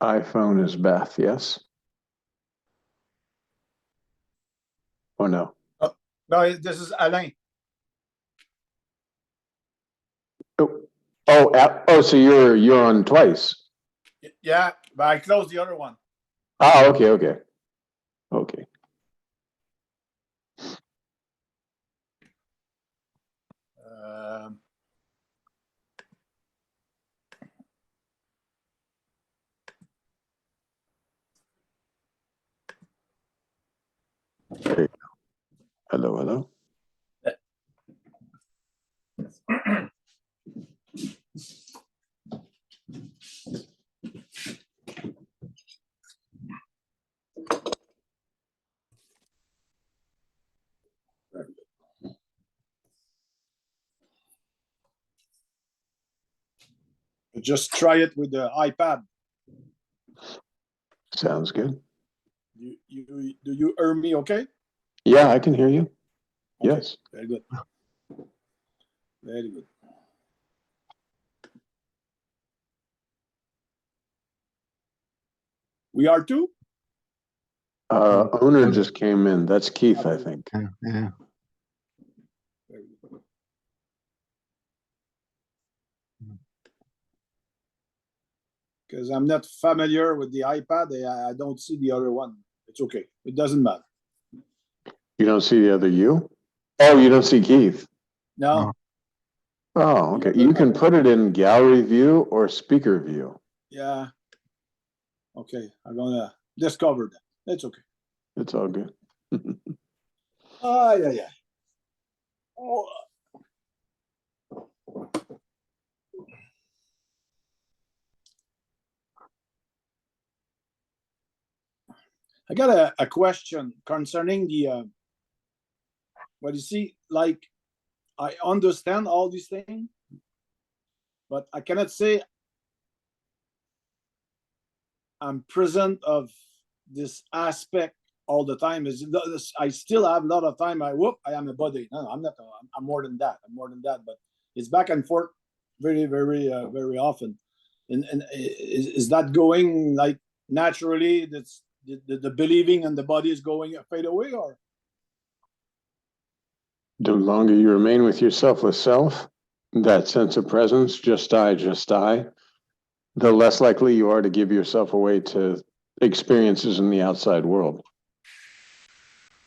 iPhone is Beth, yes? Or no? No, this is Alain. Oh, so you're on twice. Yeah, but I closed the other one. Oh, okay. There you go. Hello. Just try it with the iPad. Sounds good. Do you hear me okay? Yeah, I can hear you. Okay. Yes. Very good. Very good. We are two? Owner just came in. That's Keith, I think. Yeah. Because I'm not familiar with the iPad. I don't see the other one. It's okay. It doesn't matter. You don't see the other you? Oh, you don't see Keith? No. Oh, okay. You can put it in gallery view or speaker view. Yeah. Okay. I'm going to discover that. It's okay. It's all good. Yeah. Oh. I got a question concerning the, what you see, like, I understand all these things, but I cannot say I'm present of this aspect all the time. I still have a lot of time. I am a body. No, I'm not. I'm more than that. But it's back and forth very, very, very often. And is that going like naturally? That's the believing and the body is going fade away, or the longer you remain with yourself, with self, that sense of presence, just I, the less likely you are to give yourself away to experiences in the outside world.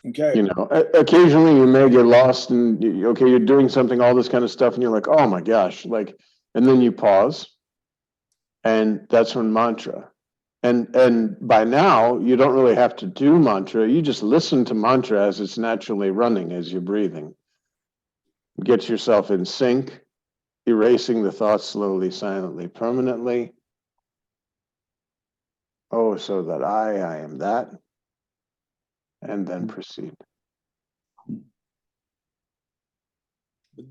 Okay. You know, occasionally you may get lost and you're doing something, all this kind of stuff, and you're like, oh my gosh, like, and then you pause, and that's when mantra. And by now you don't really have to do mantra. You just listen to mantra as it's naturally running as you're breathing. Get yourself in sync, erasing the thoughts slowly, silently, permanently. Oh, so that I am that. And then proceed.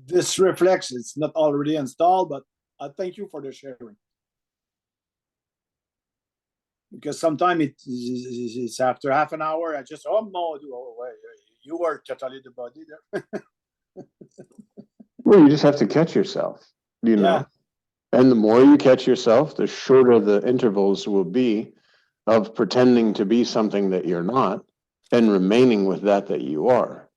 This reflex, it's not already installed, but I thank you for the sharing. Because sometimes it's after half an hour, I just, you were totally the body there. Well, you just have to catch yourself, you know. And the more you catch yourself, the shorter the intervals will be of pretending to be something that you're not and remaining with that you are.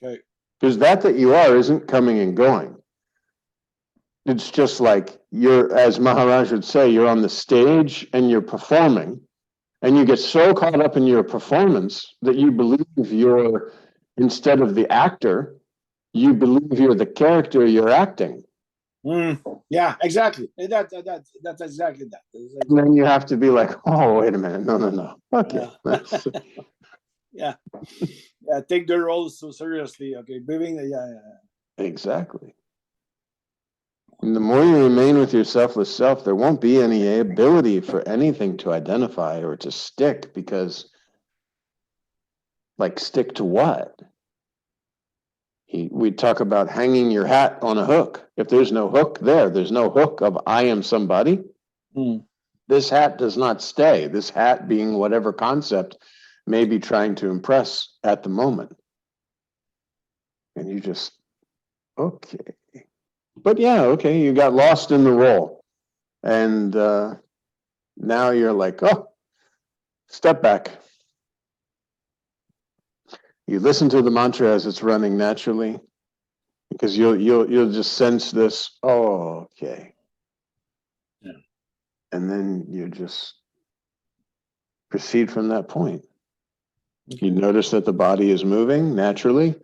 Okay. Because that you are isn't coming and going. It's just like you're, as Maharaj would say, you're on the stage and you're performing, and you get so caught up in your performance that you believe you're, instead of the actor, you believe you're the character you're acting. Yeah, exactly. That's exactly that. And then you have to be like, oh, wait a minute. No. Okay. Yeah. Take the role so seriously. Okay. Breathing. Yeah. Exactly. And the more you remain with yourself, with self, there won't be any ability for anything to identify or to stick, because, like, stick to what? We talk about hanging your hat on a hook. If there's no hook there's no hook of I am somebody. This hat does not stay. This hat being whatever concept may be trying to impress at the moment. And you just, okay. But yeah, okay, you got lost in the role. And Now you're like, oh, step back. You listen to the mantra as it's running naturally, because you'll just sense this, oh, okay. Yeah. And then you just proceed from that point. Okay. You notice that the body is moving naturally.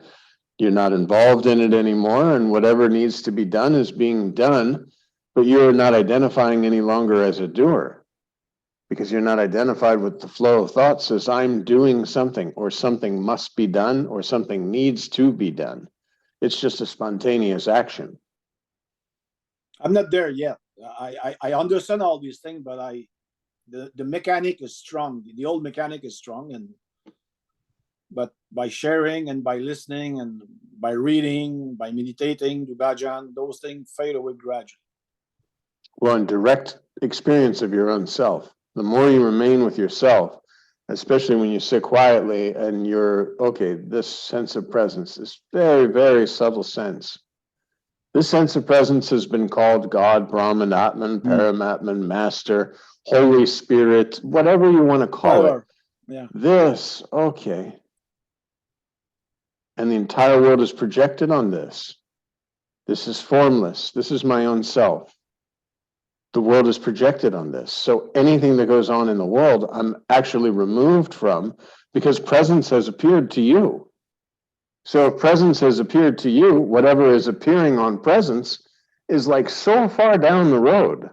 You're not involved in it anymore, and whatever needs to be done is being done, but you're not identifying any longer as a doer, because you're not identified with the flow of thoughts as I'm doing something, or something must be done, or something needs to be done. It's just a spontaneous action. I'm not there yet. I understand all these things, but the mechanic is strong. The old mechanic is strong, but by sharing and by listening and by reading, by meditating, do bhajan, those things fade away gradually. Well, in direct experience of your own self, the more you remain with yourself, especially when you sit quietly and you're, okay, this sense of presence, this very, very subtle sense. This sense of presence has been called God, Brahman, Atman, Paramatman, Master, Holy Spirit, whatever you want to call it. Yeah. This, okay. And the entire world is projected on this. This is formless. This is my own self. The world is projected on this. So anything that goes on in the world, I'm actually removed from, because presence has appeared to you. So if presence has appeared to you, whatever is appearing on presence is like so far down the road.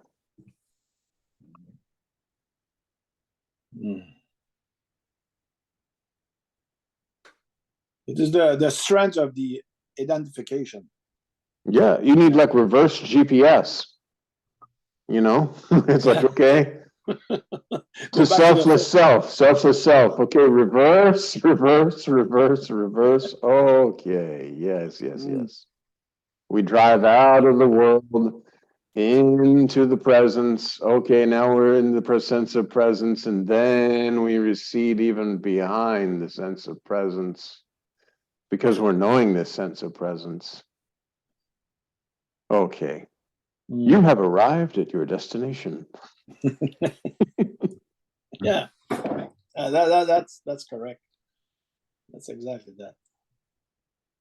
It is the strength of the identification. Yeah, you need like reverse GPS. You know, it's like, okay, to selfless self. Okay, reverse. Okay, yes. We drive out of the world into the presence. Okay, now we're in the sense of presence, and then we recede even behind the sense of presence, because we're knowing this sense of presence. Okay, you have arrived at your destination. Yeah, that's correct. That's exactly that.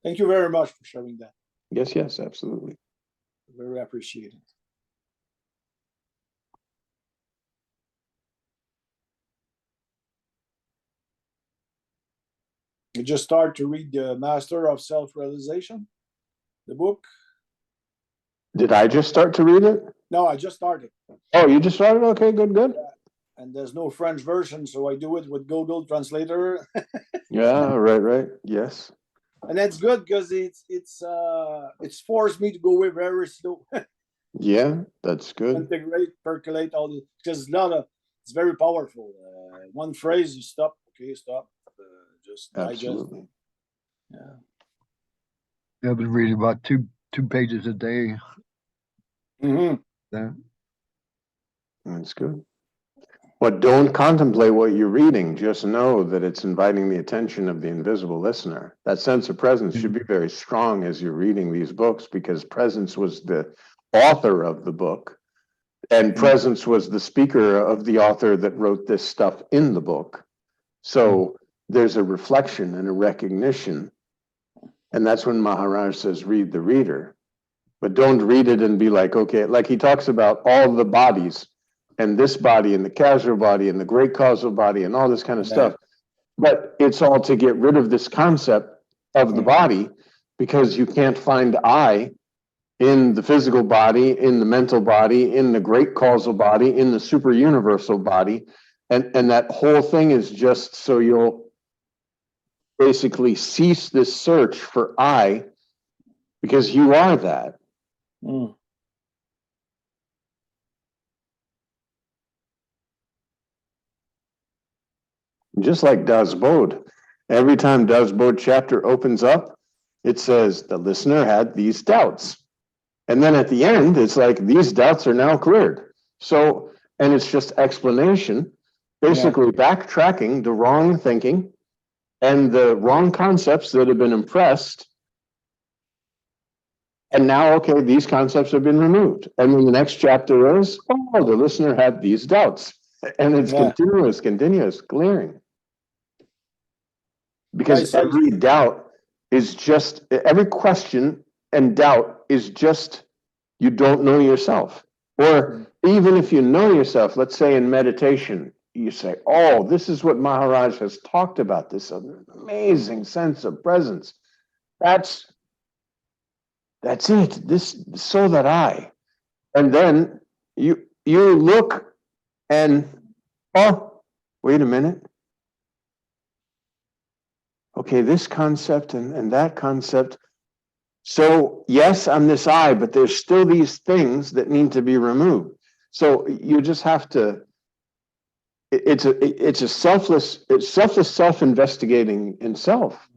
Thank you very much for sharing that. Yes, absolutely. Very appreciated. You just start to read the Master of Self-Realization, the book. Did I just start to read it? No, I just started. Oh, you just started? Okay, good. Yeah. And there's no French version, so I do it with Google Translator. Yeah, right. Yes. And that's good, because it's forced me to go away very slow. Yeah, that's good. Integrate, percolate all the, because it's very powerful. One phrase, you stop. Okay, stop. Just absolutely. Digest. Yeah. I've been reading about two pages a day. Mm-hmm. Yeah. That's good. But don't contemplate what you're reading. Just know that it's inviting the attention of the invisible listener. That sense of presence should be very strong as you're reading these books, because presence was the author of the book, and presence was the speaker of the author that wrote this stuff in the book. So there's a reflection and a recognition. And that's when Maharaj says, read the reader. But don't read it and be like, okay, like he talks about all the bodies, and this body and the casual body and the great causal body and all this kind of stuff. But it's all to get rid of this concept of the body, because you can't find I in the physical body, in the mental body, in the great causal body, in the super universal body. And that whole thing is just so you'll basically cease this search for I, because you are that. Just like Das Bod. Every time Das Bod chapter opens up, it says the listener had these doubts. And then at the end, it's like, these doubts are now cleared. So, and it's just explanation, basically backtracking the wrong thinking and the wrong concepts that have been impressed. And now, okay, these concepts have been removed. And then the next chapter is, oh, the listener had these doubts. And it's Yeah. continuous clearing. Because Yeah, every doubt is just, every question and doubt is just, you don't know yourself. Or even if you know yourself, let's say in meditation, you say, oh, this is what Maharaj has talked about, this amazing sense of presence. That's it. This, so that I. And then you look and, oh, wait a minute. Okay, this concept and that concept. So yes, I'm this I, but there's still these things that need to be removed. So you just have to, it's a selfless self-investigating in self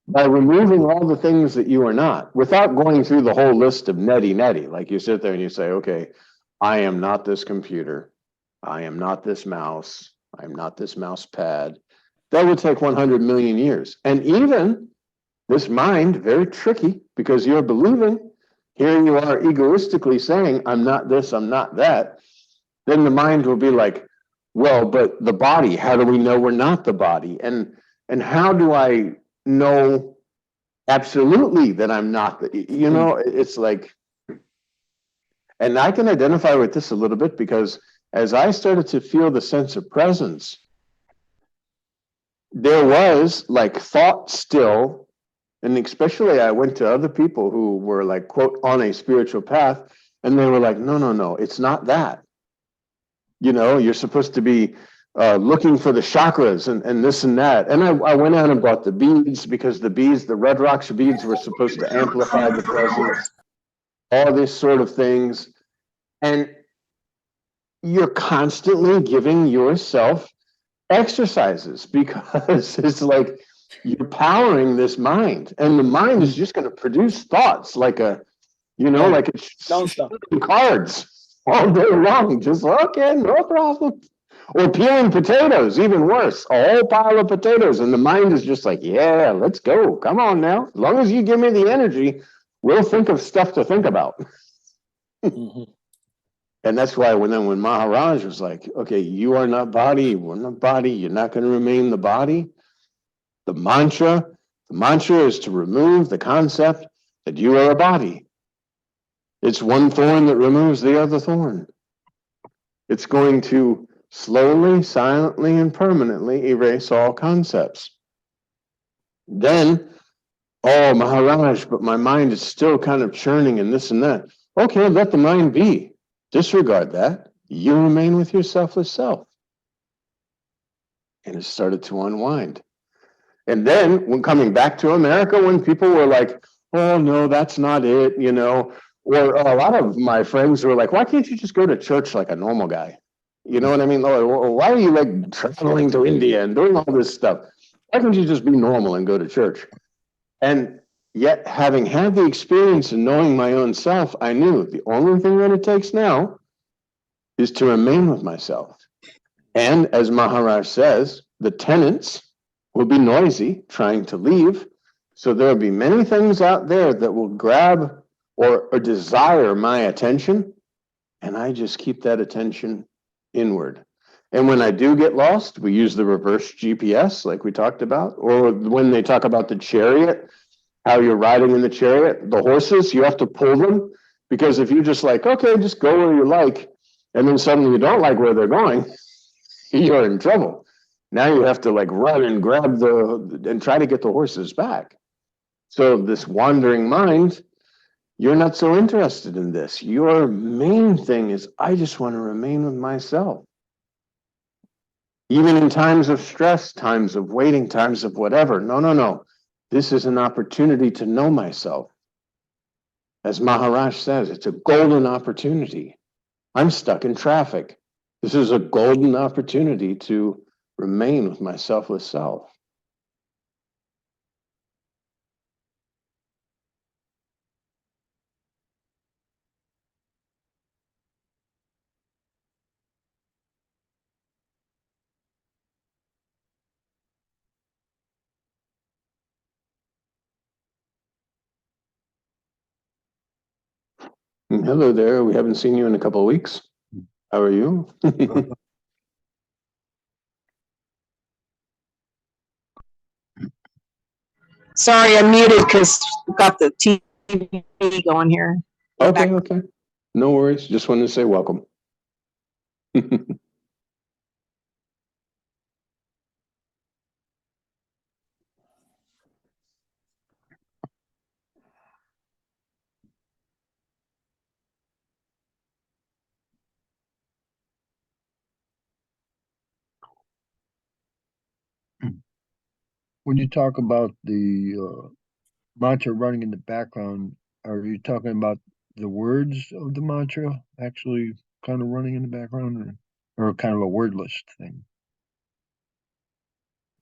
by removing all the things that you are not, without going through the whole list of neti. Like you sit there and you say, okay, I am not this computer. I am not this mouse. I am not this mouse pad. That would take 100 million years. And even this mind, very tricky, because you're believing, here you are egoistically saying, I'm not this, I'm not that. Then the mind will be like, well, but the body, how do we know we're not the body? And how do I know absolutely that I'm not the, you know, it's like, and I can identify with this a little bit because as I started to feel the sense of presence, there was like thought still. And especially I went to other people who were like, quote, on a spiritual path, and they were like, no, it's not that. You know, you're supposed to be looking for the chakras and this and that. And I went out and bought the beads because the beads, the red rocks beads were supposed to amplify the presence, all these sort of things. And you're constantly giving yourself exercises because it's like you're powering this mind, and the mind is just going to produce thoughts like a, you know, like it's non-stop. shooting cards all day long. Just okay, no problem. Or peeling potatoes, even worse, a whole pile of potatoes, and the mind is just like, yeah, let's go. Come on now. As long as you give me the energy, we'll think of stuff to think about. And that's why when Maharaj was like, okay, you are not body, we're not body, you're not going to remain the body. The mantra is to remove the concept that you are a body. It's one thorn that removes the other thorn. It's going to slowly, silently, and permanently erase all concepts. Then, oh, Maharaj, but my mind is still kind of churning and this and that. Okay, let the mind be. Disregard that. You remain with your selfless self. And it started to unwind. And then when coming back to America, when people were like, oh, no, that's not it, you know, or a lot of my friends were like, why can't you just go to church like a normal guy? You know what I mean? Or why are you like traveling to India and doing all this stuff? Why can't you just be normal and go to church? And yet, having had the experience and knowing my own self, I knew the only thing that it takes now is to remain with myself. And as Maharaj says, the tenants will be noisy trying to leave. So there will be many things out there that will grab or desire my attention. And I just keep that attention inward. And when I do get lost, we use the reverse GPS like we talked about. Or when they talk about the chariot, how you're riding in the chariot, the horses, you have to pull them. Because if you just like, okay, just go where you like, and then suddenly you don't like where they're going, you're in trouble. Now you have to like run and grab and try to get the horses back. So this wandering mind, you're not so interested in this. Your main thing is, I just want to remain with myself. Even in times of stress, times of waiting, times of whatever. No. This is an opportunity to know myself. As Maharaj says, it's a golden opportunity. I'm stuck in traffic. This is a golden opportunity to remain with my selfless self. Hello there. We haven't seen you in a couple of weeks. How are you? Sorry, I'm muted because we've got the TV going here. Okay, okay. No worries. Just wanted to say welcome. When you talk about the mantra running in the background, are you talking about the words of the mantra actually kind of running in the background, or kind of a wordless thing?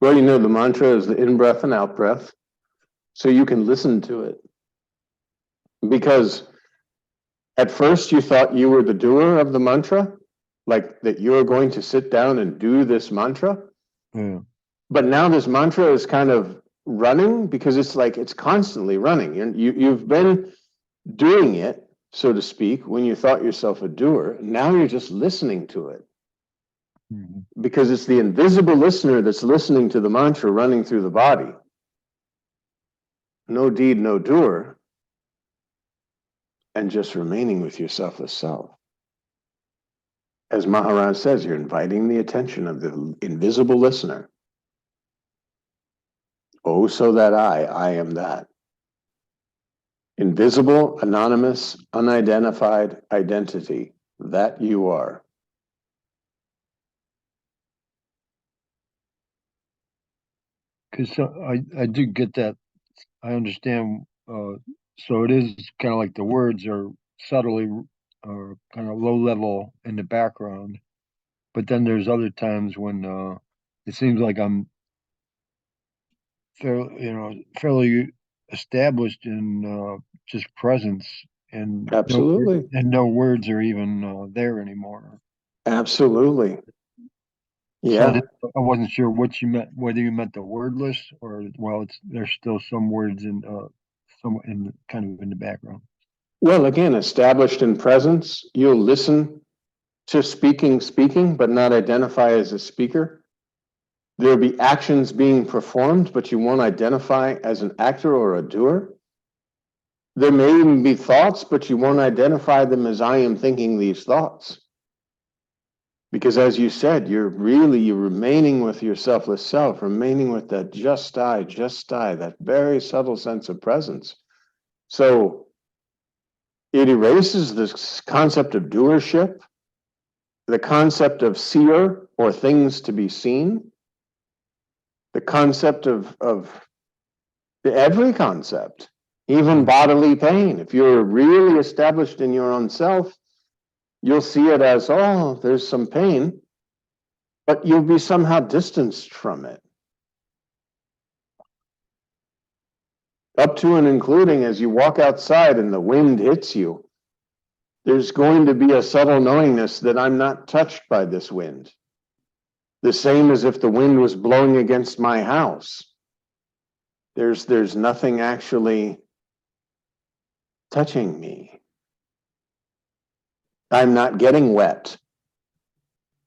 Well, you know, the mantra is the in-breath and out-breath, so you can listen to it. Because at first you thought you were the doer of the mantra, like that you were going to sit down and do this mantra. Yeah. But now this mantra is kind of running because it's like it's constantly running. And you've been doing it, so to speak, when you thought yourself a doer. Now you're just listening to it. Mm-hmm. Because it's the invisible listener that's listening to the mantra running through the body. No deed, no doer. And just remaining with your selfless self. As Maharaj says, you're inviting the attention of the invisible listener. Oh, so that I am that. Invisible, anonymous, unidentified identity, that you are. Because I do get that. I understand. So it is kind of like the words are subtly kind of low level in the background, but then there's other times when it seems like I'm fairly established in just presence, and Absolutely. no words are even there anymore. Absolutely. So Yeah. I wasn't sure what you meant, whether you meant the wordless or, well, there's still some words in some in kind of in the background. Well, again, established in presence, you'll listen to speaking, but not identify as a speaker. There'll be actions being performed, but you won't identify as an actor or a doer. There may even be thoughts, but you won't identify them as I am thinking these thoughts. Because as you said, you're remaining with your selfless self, remaining with that just I, that very subtle sense of presence. So it erases this concept of doership, the concept of seer or things to be seen, the concept of every concept, even bodily pain. If you're really established in your own self, you'll see it as, oh, there's some pain, but you'll be somehow distanced from it. Up to and including as you walk outside and the wind hits you, there's going to be a subtle knowingness that I'm not touched by this wind. The same as if the wind was blowing against my house. There's nothing actually touching me. I'm not getting wet.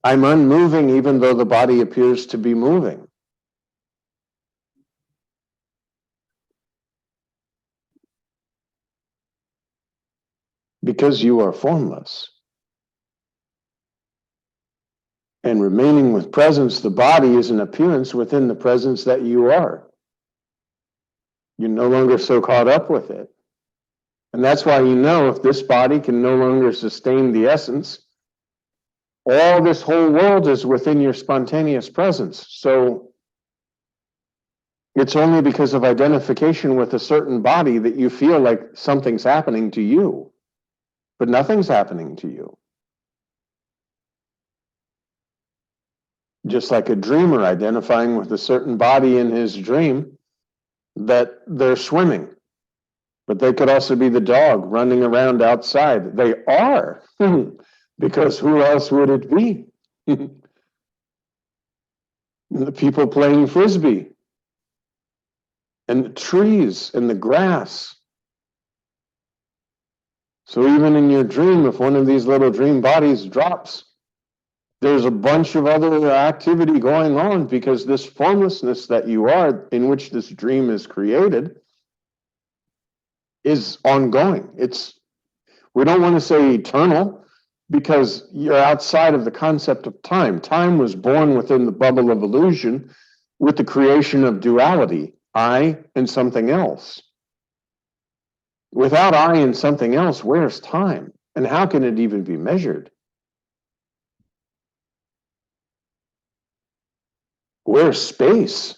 I'm unmoving even though the body appears to be moving. Because you are formless. And remaining with presence, the body is an appearance within the presence that you are. You're no longer so caught up with it. And that's why you know if this body can no longer sustain the essence, all this whole world is within your spontaneous presence. So it's only because of identification with a certain body that you feel like something's happening to you, but nothing's happening to you. Just like a dreamer identifying with a certain body in his dream, that they're swimming, but they could also be the dog running around outside. They are, because who else would it be? The people playing frisbee, and the trees and the grass. So even in your dream, if one of these little dream bodies drops, there's a bunch of other activity going on, because this formlessness that you are, in which this dream is created, is ongoing. We don't want to say eternal, because you're outside of the concept of time. Time was born within the bubble of illusion with the creation of duality, I and something else. Without I and something else, where's time? And how can it even be measured? Where's space?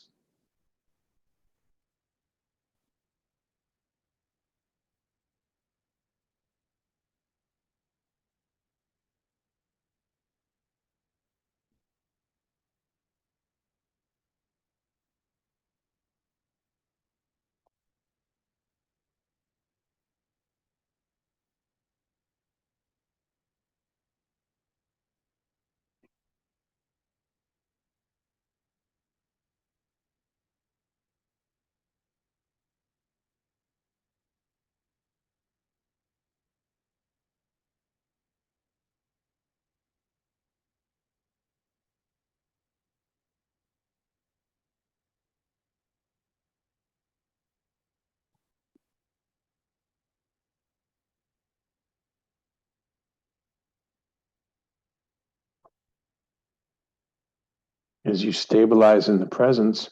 As you stabilize in the presence,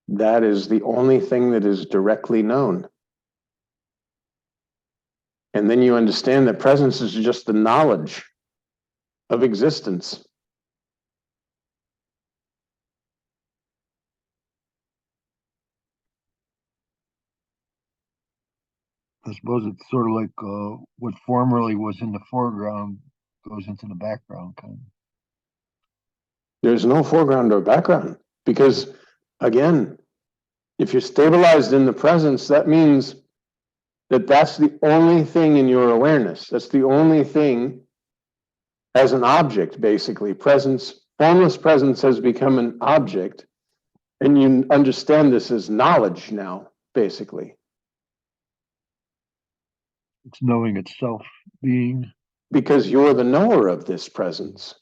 that is the only thing that is directly known. And then you understand that presence is just the knowledge of existence. I suppose it's sort of like what formerly was in the foreground goes into the background, kind of. There's no foreground or background, because, again, if you're stabilized in the presence, that means that that's the only thing in your awareness. That's the only thing as an object, basically. Presence, formless presence has become an object, and you understand this as knowledge now, basically. It's knowing itself, being. Because you're the knower of this presence.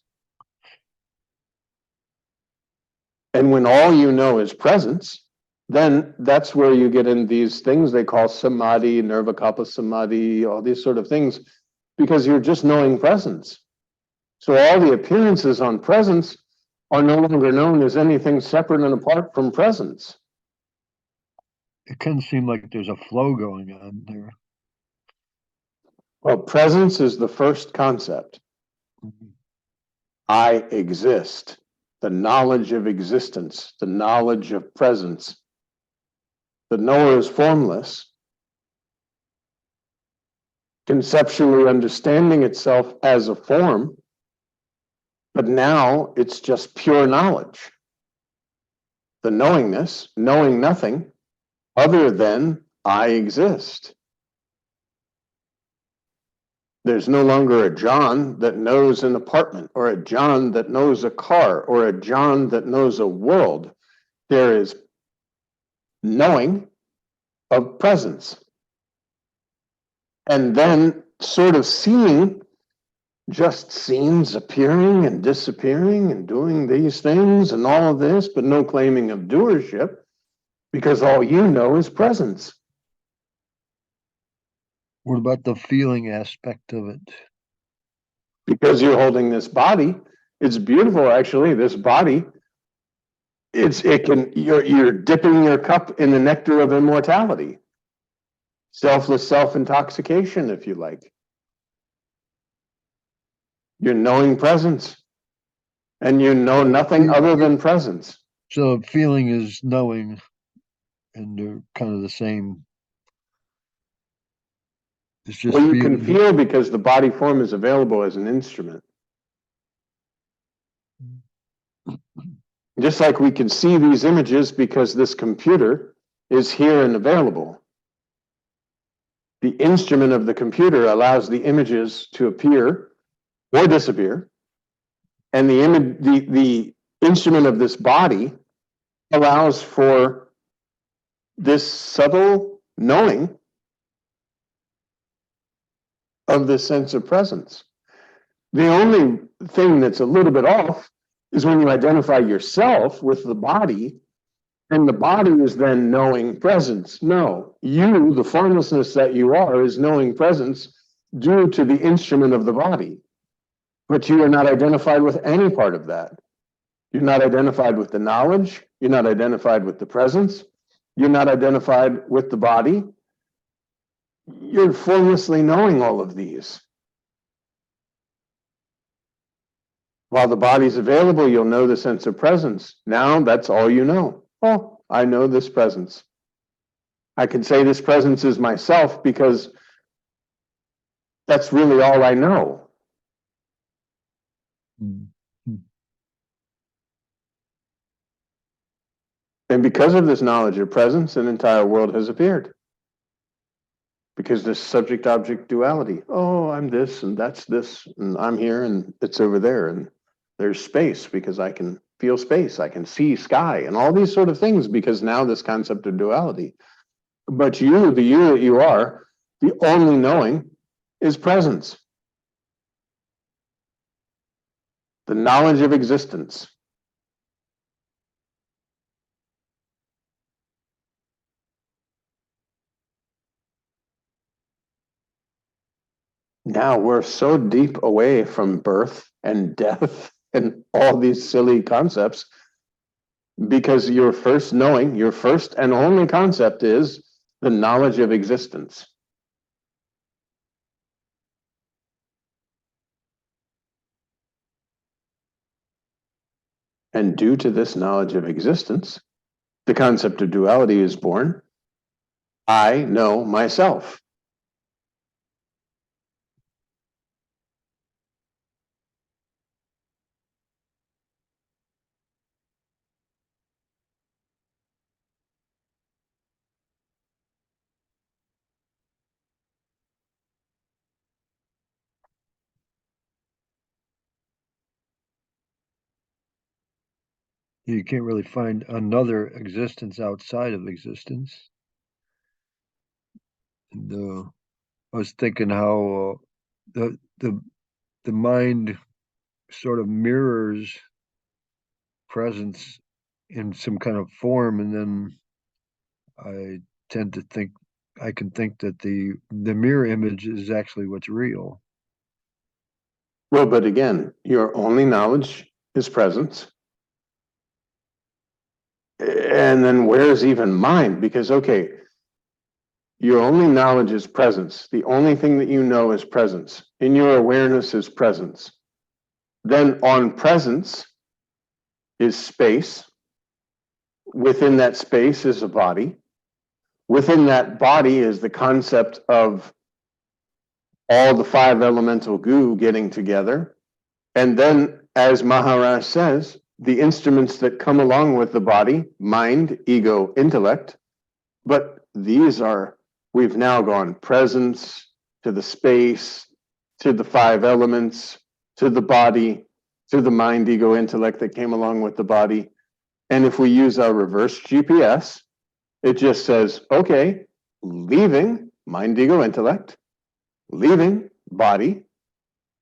And when all you know is presence, then that's where you get in these things they call samadhi, nirvikalpa samadhi, all these sort of things, because you're just knowing presence. So all the appearances on presence are no longer known as anything separate and apart from presence. It can seem like there's a flow going on there. Well, presence is the first concept. Mhm. I exist. The knowledge of existence, the knowledge of presence. The knower is formless, conceptually understanding itself as a form, but now it's just pure knowledge. The knowingness, knowing nothing other than I exist. There's no longer a John that knows an apartment, or a John that knows a car, or a John that knows a world. There is knowing of presence. And then sort of seeing just scenes appearing and disappearing and doing these things and all of this, but no claiming of doership, because all you know is presence. What about the feeling aspect of it? Because you're holding this body, it's beautiful, actually. This body, you're dipping your cup in the nectar of immortality, selfless self-intoxication, if you like. You're knowing presence, and you know nothing other than presence. So feeling is knowing, and they're kind of the same. It's just Well, you can feeling. feel because the body form is available as an instrument. Just like we can see these images because this computer is here and available. The instrument of the computer allows the images to appear or disappear. And the instrument of this body allows for this subtle knowing of the sense of presence. The only thing that's a little bit off is when you identify yourself with the body, and the body is then knowing presence. No, you, the formlessness that you are, is knowing presence due to the instrument of the body. But you are not identified with any part of that. You're not identified with the knowledge. You're not identified with the presence. You're not identified with the body. You're formlessly knowing all of these. While the body's available, you'll know the sense of presence. Now that's all you know. Oh, I know this presence. I can say this presence is myself because that's really all I know. And because of this knowledge of presence, an entire world has appeared. Because this subject-object duality. Oh, I'm this and that's this, and I'm here and it's over there, and there's space because I can feel space, I can see sky, and all these sort of things because now this concept of duality. But you, the you that you are, the only knowing is presence. The knowledge of existence. Now we're so deep away from birth and death and all these silly concepts because your first knowing, your first and only concept is the knowledge of existence. And due to this knowledge of existence, the concept of duality is born. I know myself. You can't really find another existence outside of existence. And I was thinking how the mind sort of mirrors presence in some kind of form, and then I tend to think I can think that the mirror image is actually what's real. Well, but again, your only knowledge is presence. And then where's even mind? Because, okay, your only knowledge is presence. The only thing that you know is presence. In your awareness is presence. Then on presence is space. Within that space is a body. Within that body is the concept of all the five elemental goo getting together. And then, as Maharaj says, the instruments that come along with the body, mind, ego, intellect. But these are, we've now gone presence to the space, to the five elements, to the body, to the mind, ego, intellect that came along with the body. And if we use our reverse GPS, it just says, okay, leaving mind, ego, intellect, leaving body,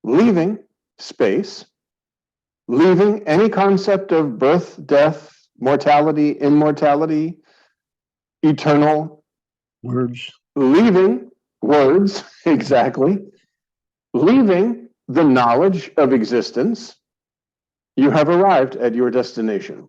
leaving space, leaving any concept of birth, death, mortality, immortality, eternal. Words. Leaving words, exactly. Leaving the knowledge of existence, you have arrived at your destination.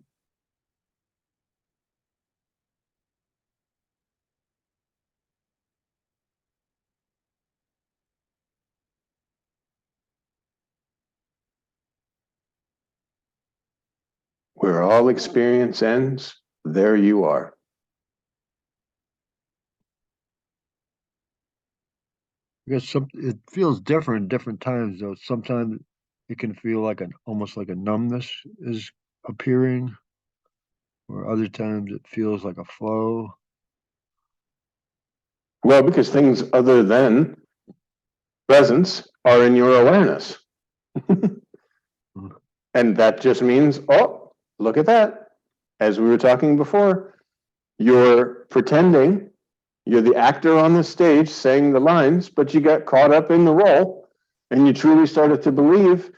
Where all experience ends, there you are. I guess it feels different at different times though. Sometimes it can feel like almost like a numbness is appearing, or other times it feels like a flow. Well, because things other than presence are in your awareness. And that just means, oh, look at that. As we were talking before, you're pretending, you're the actor on the stage saying the lines, but you got caught up in the role. And you truly started to believe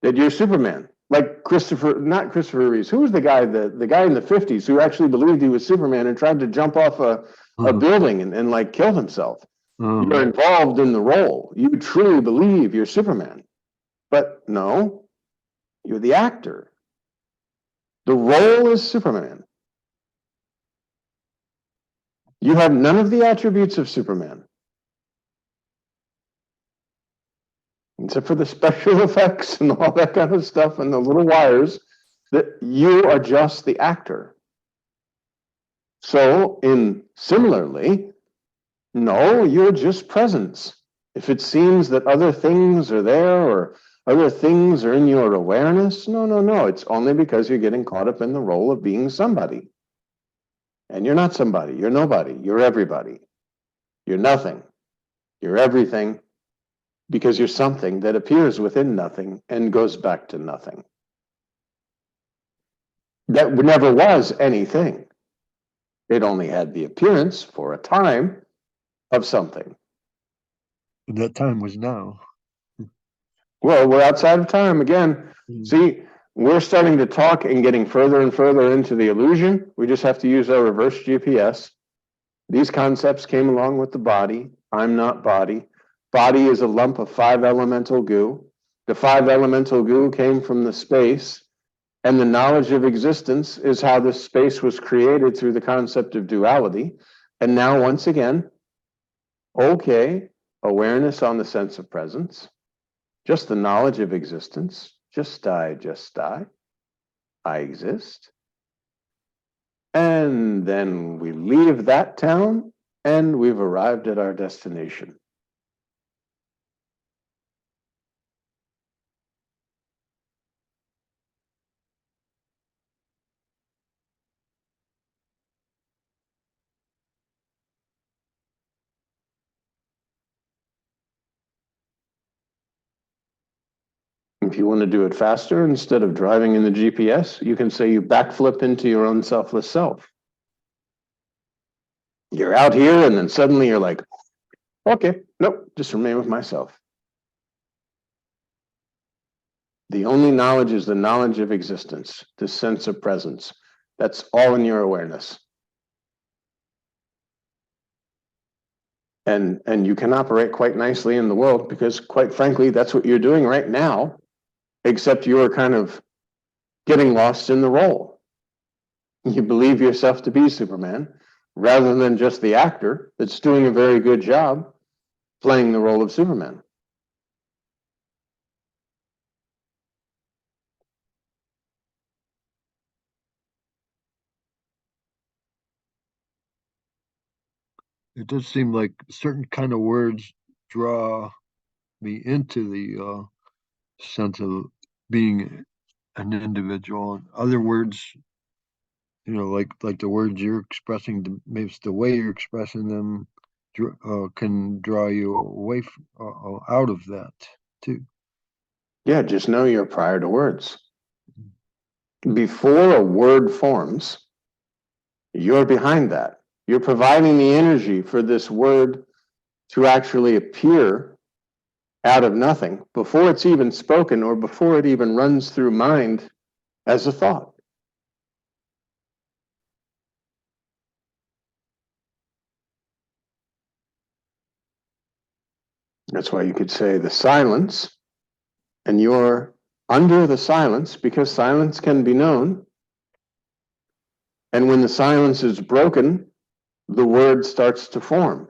that you're Superman. Like not Christopher Reeves. Who was the guy in the 50s who actually believed he was Superman and tried to jump off a building and like killed himself? You're involved in the role. You truly believe you're Superman. But no, you're the actor. The role is Superman. You have none of the attributes of Superman, except for the special effects and all that kind of stuff and the little wires, that you are just the actor. So, similarly, no, you're just presence. If it seems that other things are there or other things are in your awareness, no. It's only because you're getting caught up in the role of being somebody. And you're not somebody. You're nobody. You're everybody. You're nothing. You're everything, because you're something that appears within nothing and goes back to nothing. That never was anything. It only had the appearance for a time of something. That time was now. Well, we're outside of time again. See, we're starting to talk and getting further and further into the illusion. We just have to use our reverse GPS. These concepts came along with the body. I'm not body. Body is a lump of 5 elemental goo. The 5 elemental goo came from the space, and the knowledge of existence is how this space was created through the concept of duality. And now, once again, okay, awareness on the sense of presence. Just the knowledge of existence. Just die. I exist. And then we leave that town and we've arrived at our destination. If you want to do it faster, instead of driving in the GPS, you can say you backflip into your own selfless self. You're out here and then suddenly you're like, okay, nope, just remain with myself. The only knowledge is the knowledge of existence, the sense of presence. That's all in your awareness. And you can operate quite nicely in the world because, quite frankly, that's what you're doing right now, except you're kind of getting lost in the role. You believe yourself to be Superman rather than just the actor that's doing a very good job playing the role of Superman. It does seem like certain kind of words draw me into the sense of being an individual, and other words, like the words you're expressing, maybe it's the way you're expressing them, can draw you away out of that too. Yeah, just know you're prior to words. Before a word forms, you're behind that. You're providing the energy for this word to actually appear out of nothing before it's even spoken or before it even runs through mind as a thought. That's why you could say the silence, and you're under the silence because silence can be known. And when the silence is broken, the word starts to form.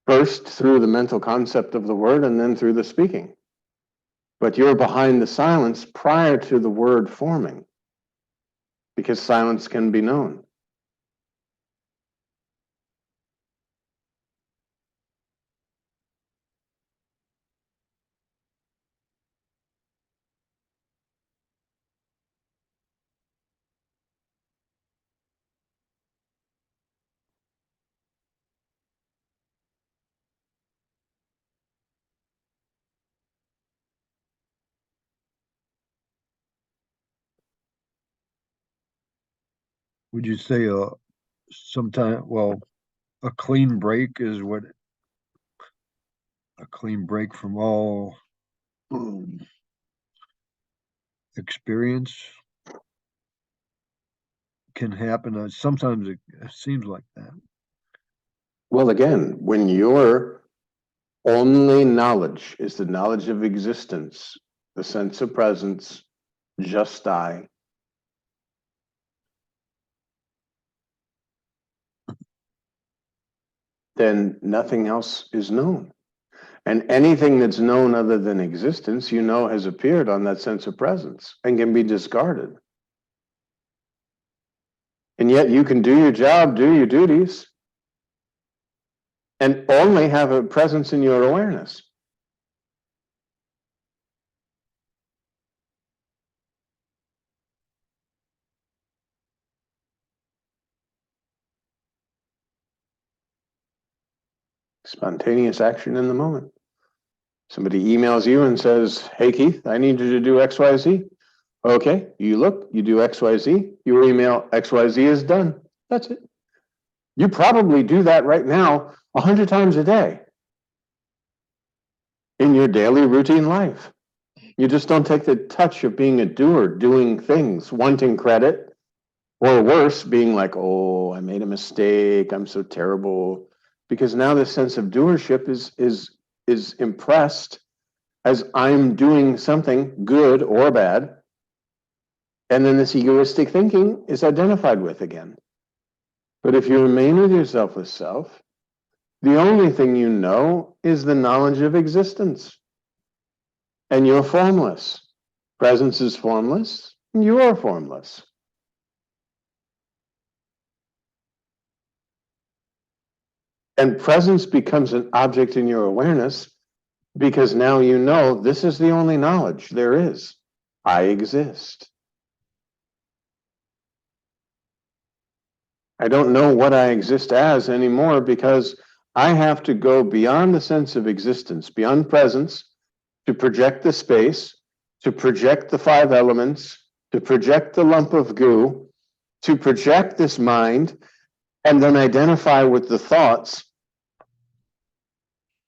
First through the mental concept of the word and then through the speaking. But you're behind the silence prior to the word forming because silence can be known. Would you say sometime, well, a clean break is what a clean break from all experience can happen. Sometimes it seems like that. Well, again, when your only knowledge is the knowledge of existence, the sense of presence, just I, then nothing else is known. And anything that's known other than existence, you know, has appeared on that sense of presence and can be discarded. And yet you can do your job, do your duties, and only have a presence in your awareness. Spontaneous action in the moment. Somebody emails you and says, hey, Keith, I need you to do XYZ. Okay, you look, you do XYZ, your email XYZ is done. That's it. You probably do that right now 100 times a day in your daily routine life. You just don't take the touch of being a doer, doing things, wanting credit, or worse, being like, oh, I made a mistake, I'm so terrible. Because now the sense of doership is impressed as I'm doing something good or bad. And then this egoistic thinking is identified with again. But if you remain with yourself with self, the only thing you know is the knowledge of existence. And you're formless. Presence is formless, and you are formless. And presence becomes an object in your awareness because now you know this is the only knowledge there is. I exist. I don't know what I exist as anymore because I have to go beyond the sense of existence, beyond presence, to project the space, to project the 5 elements, to project the lump of goo, to project this mind, and then identify with the thoughts.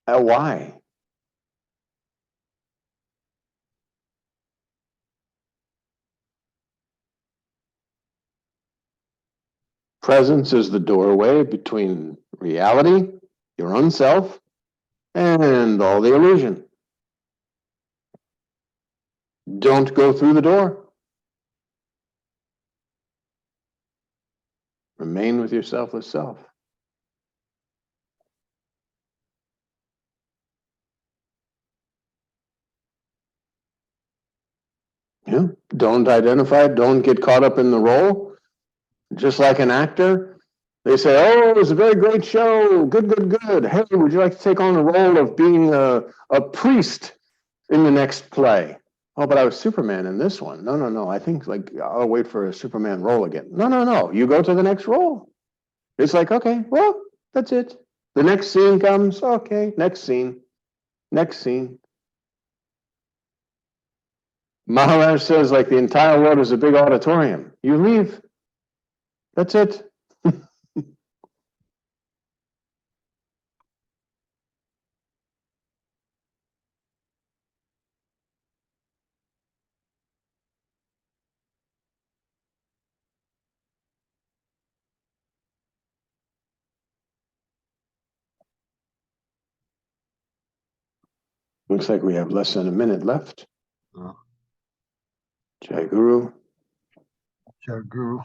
Why? Presence is the doorway between reality, your own self, and all the illusion. Don't go through the door. Remain with your selfless self. Yeah. Don't identify, don't get caught up in the role. Just like an actor, they say, oh, it was a very great show. Good, good, good. Hey, would you like to take on the role of being a priest in the next play? Oh, but I was Superman in this one. No, no, no. I think like I'll wait for a Superman role again. No, no, no. You go to the next role. It's like, okay, well, that's it. The next scene comes. Okay, next scene. Next scene. Maharaj says like the entire world is a big auditorium. You leave. That's it. Looks like we have less than a minute left. Jai Guru. Sadguru.